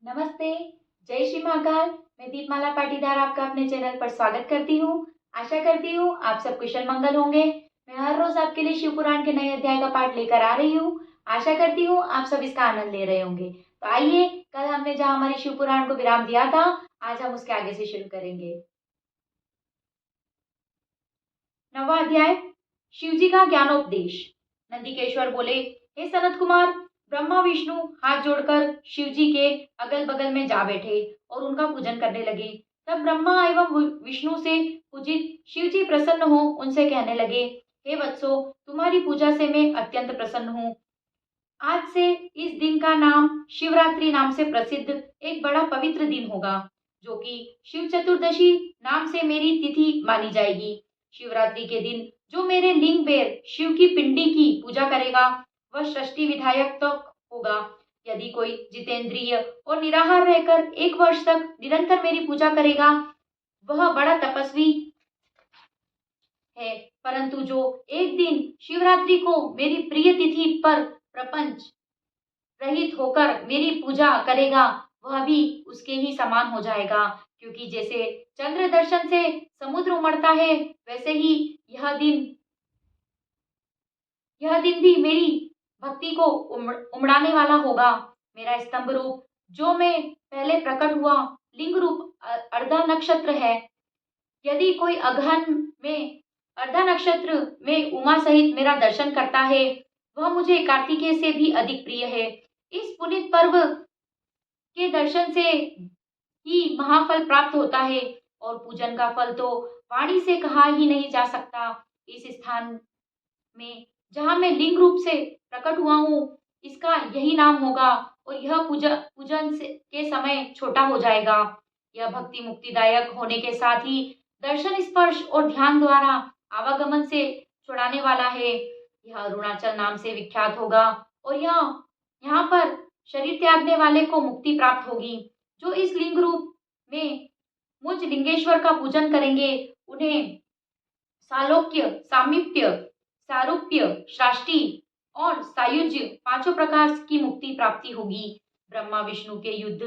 नमस्ते, जय श्री महाकाल। मैं दीपमाला पाटीदार आपका अपने चैनल पर स्वागत करती हूँ। आशा करती हूँ आप सब कुशल मंगल होंगे। मैं हर रोज आपके लिए शिव पुराण के नए अध्याय का पाठ लेकर आ रही हूँ। आशा करती हूँ आप सब इसका आनंद ले रहे होंगे। तो आइए, कल हमने जहाँ हमारे शिव पुराण को विराम दिया था, आज हम उसके आगे से शुरू करेंगे। नवा अध्याय, शिवजी का ज्ञानोपदेश। नंदिकेश्वर बोले, हे सनत कुमार, ब्रह्मा विष्णु हाथ जोड़कर शिवजी के अगल बगल में जा बैठे और उनका पूजन करने लगे। तब ब्रह्मा एवं विष्णु से पूजित शिवजी प्रसन्न हो उनसे कहने लगे, हे वत्सो, तुम्हारी पूजा से मैं अत्यंत प्रसन्न हूँ। आज से इस दिन का नाम शिवरात्रि नाम से प्रसिद्ध एक बड़ा पवित्र दिन होगा, जो कि शिव चतुर्दशी नाम से मेरी तिथि मानी जाएगी। शिवरात्रि के दिन जो मेरे लिंग बेर शिव की पिंडी की पूजा करेगा, वह षष्ठी विधायक तो होगा। यदि कोई जितेंद्रिय और निराहार रहकर 1 वर्ष तक निरंतर मेरी पूजा करेगा, वह बड़ा तपस्वी है। परंतु जो एक दिन शिवरात्रि को मेरी प्रिय तिथि पर प्रपंच रहित होकर मेरी पूजा करेगा, वह भी उसके ही समान हो जाएगा। क्योंकि जैसे चंद्र दर्शन से समुद्र उमड़ता है, वैसे ही यह दिन भी मेरी भक्ति को उमड़ाने वाला होगा। मेरा स्तंभ रूप जो मैं पहले प्रकट हुआ लिंग रूप अर्धा नक्षत्र है। यदि कोई अगहन में अर्धा नक्षत्र में उमा सहित मेरा दर्शन करता है, वह मुझे कार्तिकेय से भी अधिक प्रिय है। इस पुनीत पर्व के दर्शन से ही महाफल प्राप्त होता है और पूजन का फल तो वाणी से कहा ही नहीं जा सकता। इस स्थान में जहाँ मैं लिंग रूप से प्रकट हुआ हूँ, इसका यही नाम होगा और यह के समय छोटा हो जाएगा। यह भक्ति मुक्तिदायक होने के साथ ही दर्शन स्पर्श और ध्यान द्वारा आवागमन से छुड़ाने वाला है। यह अरुणाचल नाम से विख्यात होगा और यहाँ पर शरीर त्यागने वाले को मुक्ति प्राप्त होगी। जो इस लिंग रूप में मुझ लिंगेश्वर का पूजन करेंगे, उन्हें सालोक्य, सामीप्य, सारूप्य, शाष्टी और सायुज्य 5 प्रकार की मुक्ति प्राप्ति होगी। ब्रह्मा विष्णु के युद्ध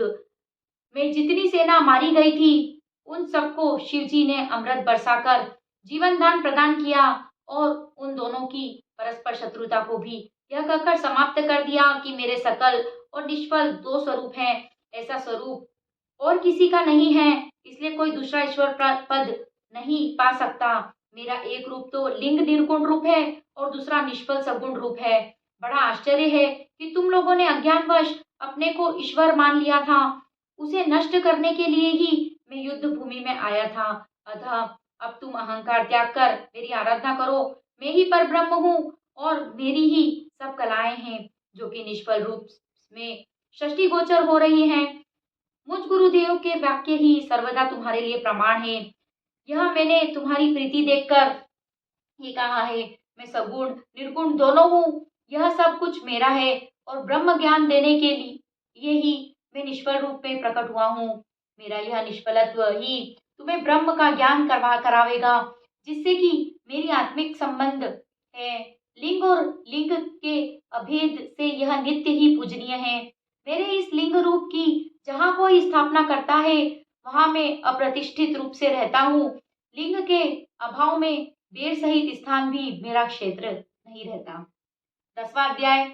में जितनी सेना मारी गई थी, उन सबको शिवजी ने अमृत बरसाकर जीवन दान प्रदान किया और उन दोनों की परस्पर शत्रुता को भी यह कहकर समाप्त कर दिया कि मेरे सकल और निष्फल 2 स्वरूप हैं। ऐसा स्वरूप और किसी का नहीं है, इसलिए कोई दूसरा ईश्वर पद नहीं पा सकता। मेरा एक रूप तो लिंग निर्गुण रूप है और दूसरा निष्फल सगुण रूप है। बड़ा आश्चर्य है कि तुम लोगों ने अज्ञानवश अपने को ईश्वर मान लिया था। उसे नष्ट करने के लिए ही मैं युद्ध भूमि में आया था। अतः अब तुम अहंकार त्याग कर मेरी आराधना करो। मैं ही पर ब्रह्म हूँ और मेरी ही सब कलाएं हैं, जो कि निष्फल रूप में षष्ठी गोचर हो रही हैं। मुझ गुरुदेव के वाक्य ही सर्वदा तुम्हारे लिए प्रमाण है। यह मैंने तुम्हारी प्रीति देखकर ही कहा है। मैं सगुण निर्गुण दोनों हूँ। यह सब कुछ मेरा है और ब्रह्म ज्ञान देने के लिए ही मैं निष्फल रूप में प्रकट हुआ हूँ। मेरा यह निष्फलत्व ही तुम्हें ब्रह्म का ज्ञान करावेगा, जिससे कि मेरी आत्मिक संबंध है। लिंग और लिंग के अभेद से यह नित्य ही पूजनीय है। मेरे इस लिंग रूप की जहाँ कोई स्थापना करता है, वहाँ मैं अप्रतिष्ठित रूप से रहता हूँ। लिंग के अभाव में बेर सहित स्थान भी मेरा क्षेत्र नहीं रहता। 10वां अध्याय,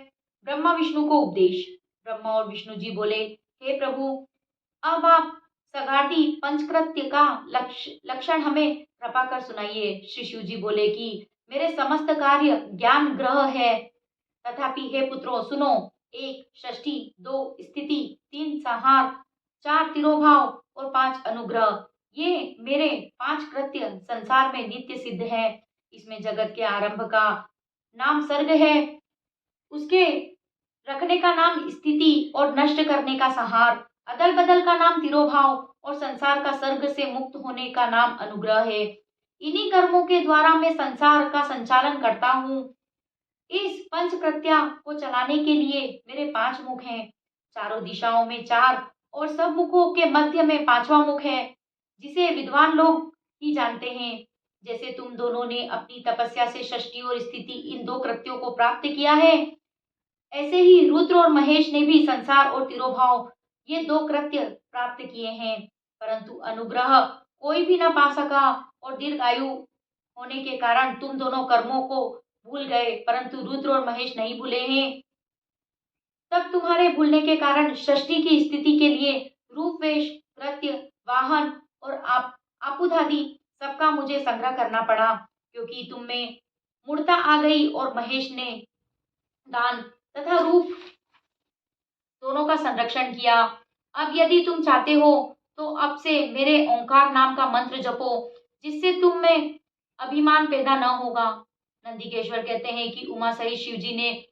ब्रह्मा विष्णु को उपदेश। ब्रह्मा और विष्णु जी बोले, हे प्रभु, अब आप सगाती पंचकृत्य का लक्षण हमें कृपा कर सुनाइए। श्री शिव जी बोले कि मेरे समस्त कार्य ज्ञान ग्रह है। तथापि हे पुत्रों सुनो, 1 षष्ठी, 2 स्थिति, 3 संहार, 4 तिरोभाव और 5 अनुग्रह, ये मेरे 5 कृत्य संसार में नित्य सिद्ध है। इसमें जगत के आरंभ का नाम सर्ग है, उसके रखने का नाम स्थिति और नष्ट करने का संहार, अदल बदल का नाम तिरोभाव और संसार का सर्ग से मुक्त होने का नाम अनुग्रह है। इन्हीं कर्मों के द्वारा मैं संसार का संचालन करता हूँ। इस पंचकृत्या को चलाने के लिए मेरे 5 मुख हैं। चारों दिशाओं में 4 और सब मुखों के मध्य में 5वां मुख है, जिसे विद्वान लोग ही जानते हैं। जैसे तुम दोनों ने अपनी तपस्या से षष्ठी और स्थिति इन 2 कृत्यों को प्राप्त किया है, ऐसे ही रुद्र और महेश ने भी संसार और तिरोभाव ये 2 कृत्य प्राप्त किए हैं, परंतु अनुग्रह कोई भी न पा सका और दीर्घायु होने के कारण तुम दोनों कर्मों को भूल गए, परंतु रुद्र और महेश नहीं भूले हैं। तब तुम्हारे भूलने के कारण षष्ठी की स्थिति के लिए रूप, वेश, कृत्य, वाहन और आप आपुधादि सबका मुझे संग्रह करना पड़ा, क्योंकि तुम में मूर्ता आ गई और महेश ने दान तथा रूप दोनों का संरक्षण किया। अब यदि तुम चाहते हो तो अब से मेरे ओंकार नाम का मंत्र जपो, जिससे तुम में अभिमान पैदा न होगा। नंदिकेश्वर कहते हैं कि उमा सहित शिव जी ने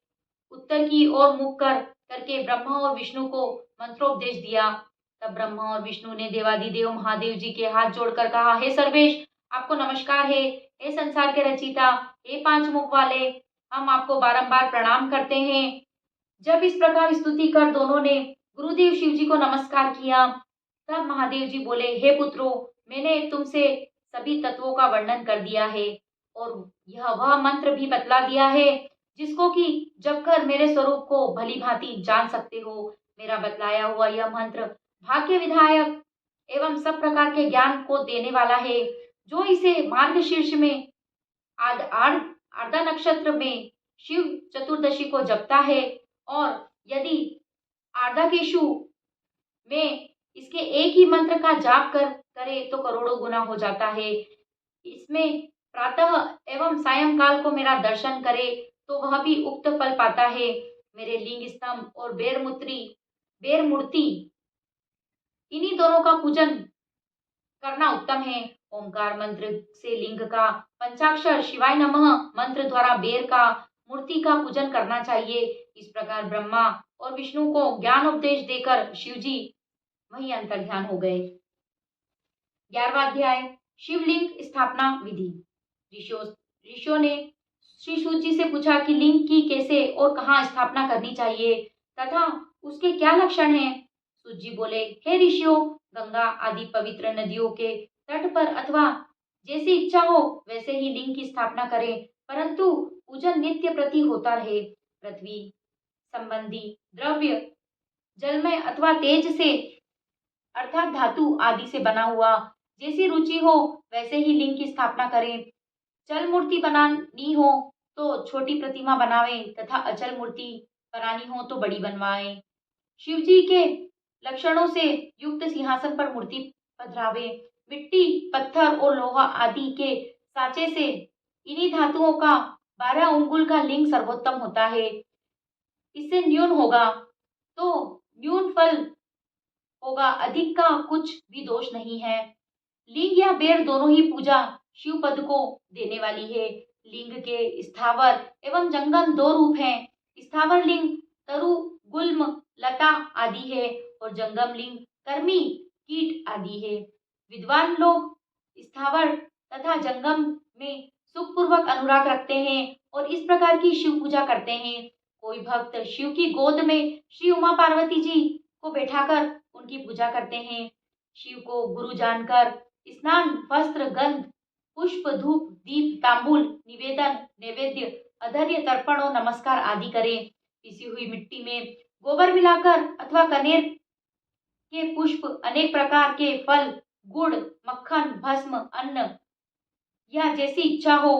उत्तर की ओर मुख करके ब्रह्मा और विष्णु को मंत्रोपदेश दिया। तब ब्रह्मा और विष्णु ने देवादिदेव महादेव जी के हाथ जोड़कर कहा, हे सर्वेश, आपको नमस्कार है। हे संसार के रचिता, हे पांच मुख वाले, हम आपको बारंबार प्रणाम करते हैं। जब इस प्रकार स्तुति कर दोनों ने गुरुदेव शिव जी को नमस्कार किया, तब महादेव जी बोले, हे पुत्रों, मैंने तुमसे सभी तत्वों का वर्णन कर दिया है और यह वह मंत्र भी बतला दिया है जिसको कि जप कर मेरे स्वरूप को भली भांति जान सकते हो। मेरा बतलाया हुआ यह मंत्र भाग्य विधायक एवं सब प्रकार के ज्ञान को देने वाला है। जो इसे मार्ग शीर्ष में आद आर्ध आर्द्रा नक्षत्र में शिव चतुर्दशी को जपता है और यदि आर्द्राकेशु में इसके एक ही मंत्र का जाप करे तो करोड़ों गुना हो जाता है। इसमें प्रातः एवं सायंकाल को मेरा दर्शन करे तो वह भी उक्त फल पाता है। मेरे लिंग स्तंभ और बेर मूर्ति इन्हीं दोनों का पूजन करना उत्तम है। ओंकार मंत्र से लिंग का, पंचाक्षर शिवाय नमः मंत्र द्वारा बेर का, मूर्ति का पूजन करना चाहिए। इस प्रकार ब्रह्मा और विष्णु को ज्ञान उपदेश देकर शिवजी वहीं अंतर्ध्यान हो गए। 11वां अध्याय, शिवलिंग स्थापना विधि। ऋषियों ने श्री सूत जी से पूछा कि लिंग की कैसे और कहाँ स्थापना करनी चाहिए तथा उसके क्या लक्षण हैं। सूत जी बोले, हे ऋषियों, गंगा आदि पवित्र नदियों के तट पर अथवा जैसी इच्छा हो वैसे ही लिंग की स्थापना करें, परंतु पूजन नित्य प्रति होता रहे। पृथ्वी संबंधी द्रव्य जलमय अथवा तेज से अर्थात धातु आदि से बना हुआ, जैसी रुचि हो वैसे ही लिंग की स्थापना करें। चल मूर्ति बनानी हो तो छोटी प्रतिमा बनावें तथा अचल मूर्ति बनानी हो तो बड़ी बनवाएं। शिव जी के लक्षणों से युक्त सिंहासन पर मूर्ति पधरावे। मिट्टी, पत्थर और लोहा आदि के साँचे से इन्हीं धातुओं का 12 अंगुल का लिंग सर्वोत्तम होता है। इससे न्यून होगा तो न्यून फल होगा, अधिक का कुछ भी दोष नहीं है। लिंग या बेर दोनों ही पूजा शिव पद को देने वाली है। लिंग के स्थावर एवं जंगम 2 रूप हैं। स्थावर लिंग तरु, गुल्म, लता आदि है और जंगम लिंग कर्मी, कीट आदि है। विद्वान लोग स्थावर तथा जंगम में सुखपूर्वक अनुराग रखते हैं और इस प्रकार की शिव पूजा करते हैं। कोई भक्त शिव की गोद में श्री उमा पार्वती जी को बैठाकर उनकी पूजा करते हैं। शिव को गुरु जानकर स्नान, वस्त्र, गंध, पुष्प, धूप, दीप, तांबूल, निवेदन, नैवेद्य, अधर्य, तर्पण और नमस्कार आदि करें। पिसी हुई मिट्टी में गोबर मिलाकर अथवा कनेर के पुष्प, अनेक प्रकार के फल, गुड़, मक्खन, भस्म, अन्न या जैसी इच्छा हो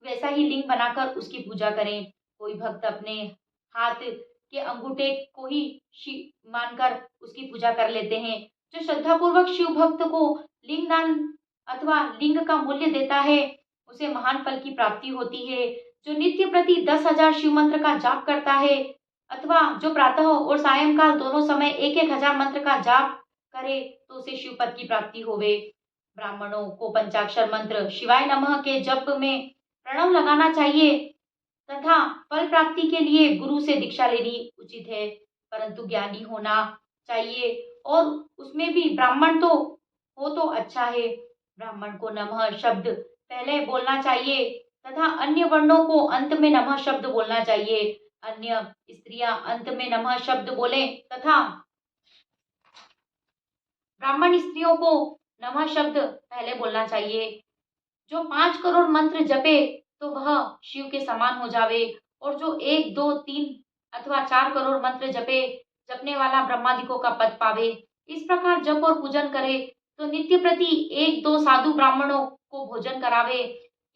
वैसा ही लिंग बनाकर उसकी पूजा करें। कोई भक्त अपने हाथ के अंगूठे को ही शिव मानकर उसकी पूजा कर लेते हैं। जो श्रद्धापूर्वक शिव भक्त को लिंग दान अथवा लिंग का मूल्य देता है उसे महान फल की प्राप्ति होती है। जो नित्य प्रति 10,000 शिव मंत्र का जाप करता है अथवा जो प्रातः और सायंकाल दोनों समय 1-1 हजार मंत्र का जाप करे तो उसे शिव पद की प्राप्ति होवे। ब्राह्मणों को पंचाक्षर मंत्र शिवाय नमः के जप में प्रणव लगाना चाहिए तथा फल प्राप्ति के लिए गुरु से दीक्षा लेनी उचित है, परंतु ज्ञानी होना चाहिए और उसमें भी ब्राह्मण तो हो तो अच्छा है। ब्राह्मण को नमः शब्द पहले बोलना चाहिए तथा अन्य वर्णों को अंत में नमः शब्द बोलना चाहिए। अन्य स्त्रियां अंत में नमः शब्द बोलें तथा ब्राह्मण स्त्रियों को नमः शब्द पहले बोलना चाहिए। जो 5 करोड़ मंत्र जपे तो वह शिव के समान हो जावे और जो 1, 2, 3 अथवा 4 करोड़ मंत्र जपे जपने वाला ब्रह्मादिकों का पद पावे। इस प्रकार जप और पूजन करे तो नित्य प्रति एक दो साधु ब्राह्मणों को भोजन करावे।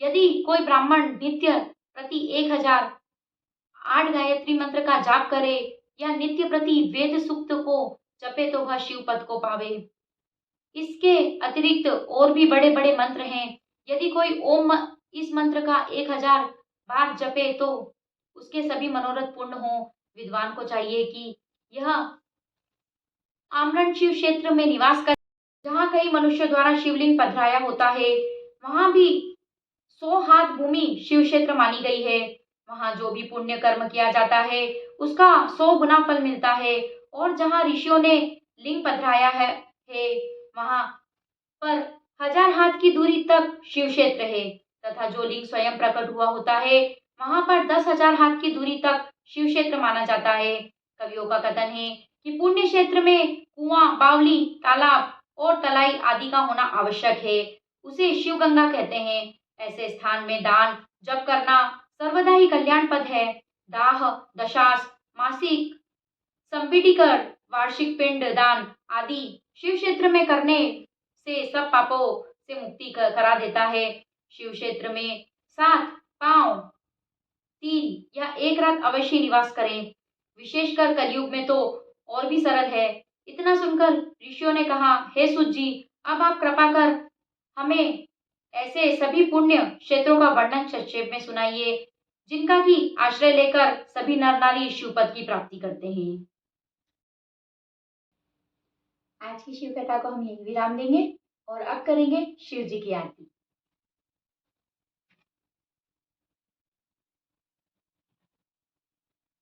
यदि कोई ब्राह्मण नित्य प्रति 1008 गायत्री मंत्र का जाप करे या नित्य प्रति वेद सूक्त को जपे तो वह शिव पद को पावे। इसके अतिरिक्त और भी बड़े बड़े मंत्र हैं। यदि कोई इस मंत्र का 1000 बार जपे तो उसके सभी मनोरथ पूर्ण हो। विद्वान को चाहिए कि यह आमरण शिव क्षेत्र में निवास कर, जहाँ कई मनुष्य द्वारा शिवलिंग पधराया होता है, वहां भी 100 हाथ भूमि शिव क्षेत्र मानी गई है। वहां जो भी पुण्य कर्म किया जाता है उसका 100 गुना फल मिलता है। और जहाँ ऋषियों ने लिंग पधराया है वहां पर 1000 हाथ की दूरी तक शिव क्षेत्र है तथा जो लिंग स्वयं प्रकट हुआ होता है वहां पर 10,000 हाथ की दूरी तक शिव क्षेत्र माना जाता है। कवियों का कथन है कि पुण्य क्षेत्र में कुआं, बावली, तालाब और तलाई आदि का होना आवश्यक है। उसे शिव गंगा कहते हैं। ऐसे स्थान में दान जप करना सर्वदा ही कल्याण पद है। दाह, दशास, मासिक, संपीडिकर, वार्षिक पिंड दान आदि शिव क्षेत्र में करने से सब पापों से मुक्ति करा देता है। शिव क्षेत्र में 7 पांव 3 या 1 रात अवश्य निवास करें। विशेषकर कलयुग में तो और भी सरल है। इतना सुनकर ऋषियों ने कहा, हे सूत जी, अब आप कृपा कर हमें ऐसे सभी पुण्य क्षेत्रों का वर्णन संक्षेप में सुनाइए जिनका की आश्रय लेकर सभी नर नारी शिव पद की प्राप्ति करते हैं। आज की शिव कथा को हम यही विराम देंगे और अब करेंगे शिव जी की आरती।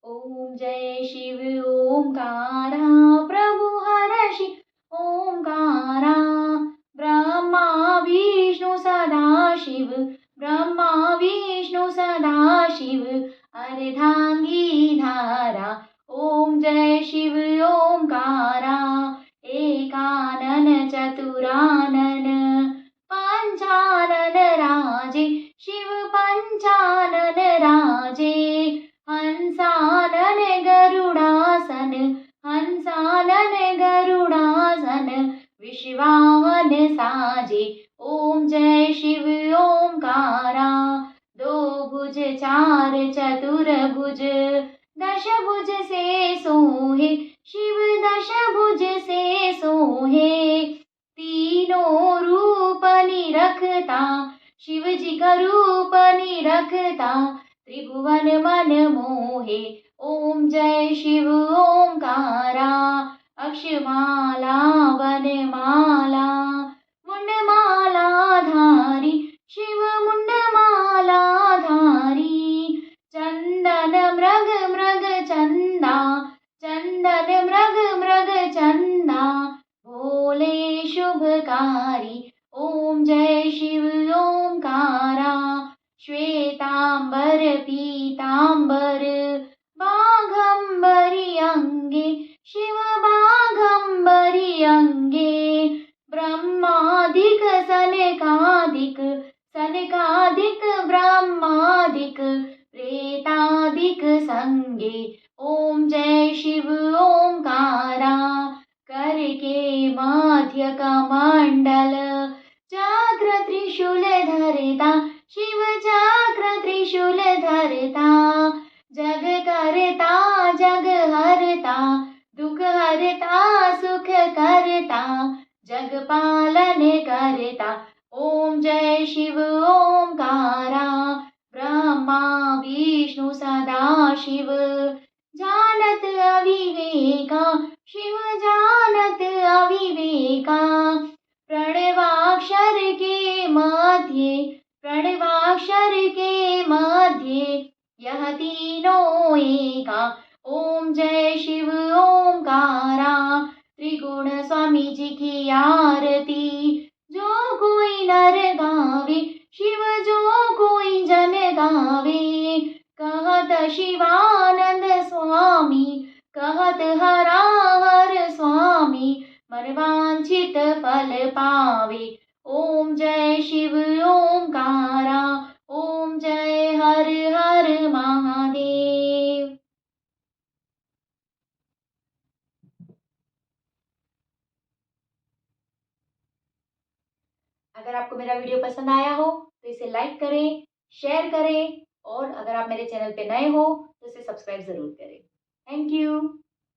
ओम जय शिव ओंकारा प्रभु हर शिव ओंकारा ब्रह्मा विष्णु सदा शिव ब्रह्मा विष्णु सदा शिव अर्धांगी धारा। ओम जय शिव ओंकारा एकानन चतुरानन पंचानन राजे शिव पंचानन राजे हंसानन गरुड़ासन हंसानन गरुड़ासन विश्वाहन साजे। ओम जय शिव ओंकारा दो भुज चार चतुर भुज दश भुज से सोहे शिव दश भुज से सोहे तीनों रूप निरखता शिव जी का रूप निरखता त्रिभुवन मन मोहे। ओम जय शिव ओंकारा अक्षमाला वनमाला मुंडमाला धारी शिव मुंडमाला धारी चंदन मृग मृग चंदा चंदन मृग मृग चंदा भोले शुभकारी। ओम जय शिव ओंकारा श्वेतांबर पीतांबर बाघंबरी अंगे शिव बाघंबरी अंगे ब्रह्मादिक सनकादिक सनकादिक ब्रह्मादिक प्रेतादिक संगे। ओम जय शिव ओंकारा करके मध्य कमंडल चक्र त्रिशूल धरता शिव चक्र त्रिशूल धरता जग करता जग हरता दुख हरता सुख करता जग पालन करता। ओम जय शिव ओंकारा ब्रह्मा विष्णु सदा शिव जानत अविवेका शिव जानत अविवेका प्रणवाक्षर के मध्य प्रणवाक्षर के मध्य यह तीनों एका। ओम जय शिव ओंकारा त्रिगुण स्वामी जी की आरती जो कोई नर गावे शिव जो कोई जन गावे कहत शिवानंद स्वामी कहत हरा हर स्वामी मनवांछित फल पावे। ओम जय शिव ओंकारा ओम जय हर हर महादेव। अगर आपको मेरा वीडियो पसंद आया हो तो इसे लाइक करें, शेयर करें और अगर आप मेरे चैनल पे नए हो तो इसे सब्सक्राइब ज़रूर करें। Thank you.